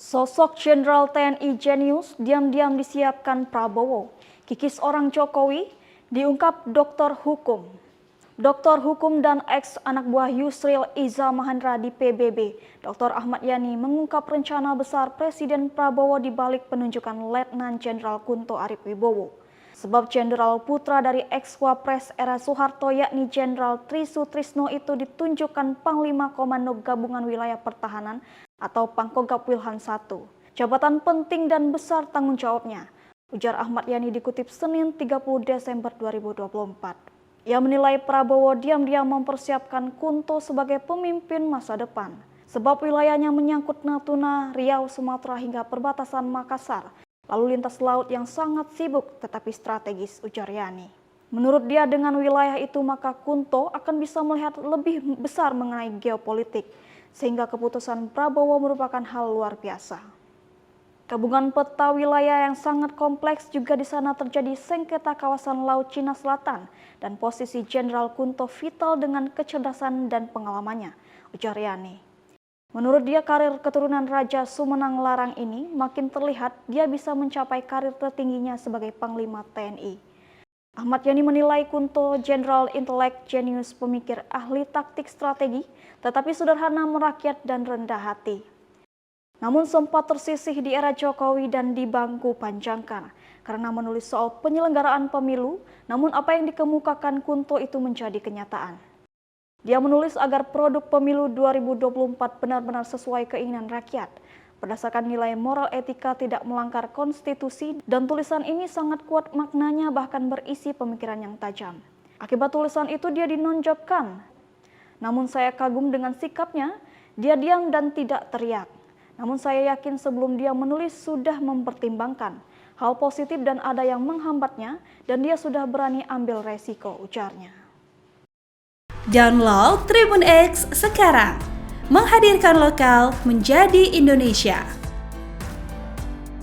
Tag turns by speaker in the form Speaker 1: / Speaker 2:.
Speaker 1: Sosok Jenderal TNI jenius diam-diam disiapkan Prabowo. Kikis orang Jokowi diungkap doktor hukum. Doktor hukum dan ex-anak buah Yusril Iza Mahendra di PBB, Dr. Ahmad Yani mengungkap rencana besar Presiden Prabowo di balik penunjukan Letnan Jenderal Kunto Arif Wibowo. Sebab Jenderal putra dari ex-Wapres era Soeharto yakni Jenderal Tri Sutrisno itu ditunjukkan Panglima Komando Gabungan Wilayah Pertahanan atau Pangkogap Wilhan I. Jabatan penting dan besar tanggung jawabnya, ujar Ahmad Yani dikutip Senin 30 Desember 2024. Ia menilai Prabowo diam-diam mempersiapkan Kunto sebagai pemimpin masa depan. Sebab wilayahnya menyangkut Natuna, Riau, Sumatera hingga perbatasan Makassar. Lalu lintas laut yang sangat sibuk tetapi strategis, ujar Yani. Menurut dia dengan wilayah itu maka Kunto akan bisa melihat lebih besar mengenai geopolitik. Sehingga keputusan Prabowo merupakan hal luar biasa. Gabungan peta wilayah yang sangat kompleks juga di sana terjadi sengketa kawasan Laut Cina Selatan dan posisi Jenderal Kunto vital dengan kecerdasan dan pengalamannya, ujar Yani. Menurut dia karir keturunan Raja Sumenang Larang ini makin terlihat dia bisa mencapai karir tertingginya sebagai Panglima TNI. Ahmad Yani menilai Kunto Jenderal intelek, jenius, pemikir, ahli taktik strategi, tetapi sederhana merakyat dan rendah hati. Namun sempat tersisih di era Jokowi dan di bangku panjangkan karena menulis soal penyelenggaraan pemilu, namun apa yang dikemukakan Kunto itu menjadi kenyataan. Dia menulis agar produk pemilu 2024 benar-benar sesuai keinginan rakyat, berdasarkan nilai moral etika tidak melanggar konstitusi, dan tulisan ini sangat kuat maknanya bahkan berisi pemikiran yang tajam. Akibat tulisan itu dia dinonjolkan. Namun saya kagum dengan sikapnya, dia diam dan tidak teriak. Namun saya yakin sebelum dia menulis sudah mempertimbangkan hal positif dan ada yang menghambatnya dan dia sudah berani ambil resiko, ujarnya.
Speaker 2: Download Tribun X sekarang, menghadirkan lokal menjadi Indonesia.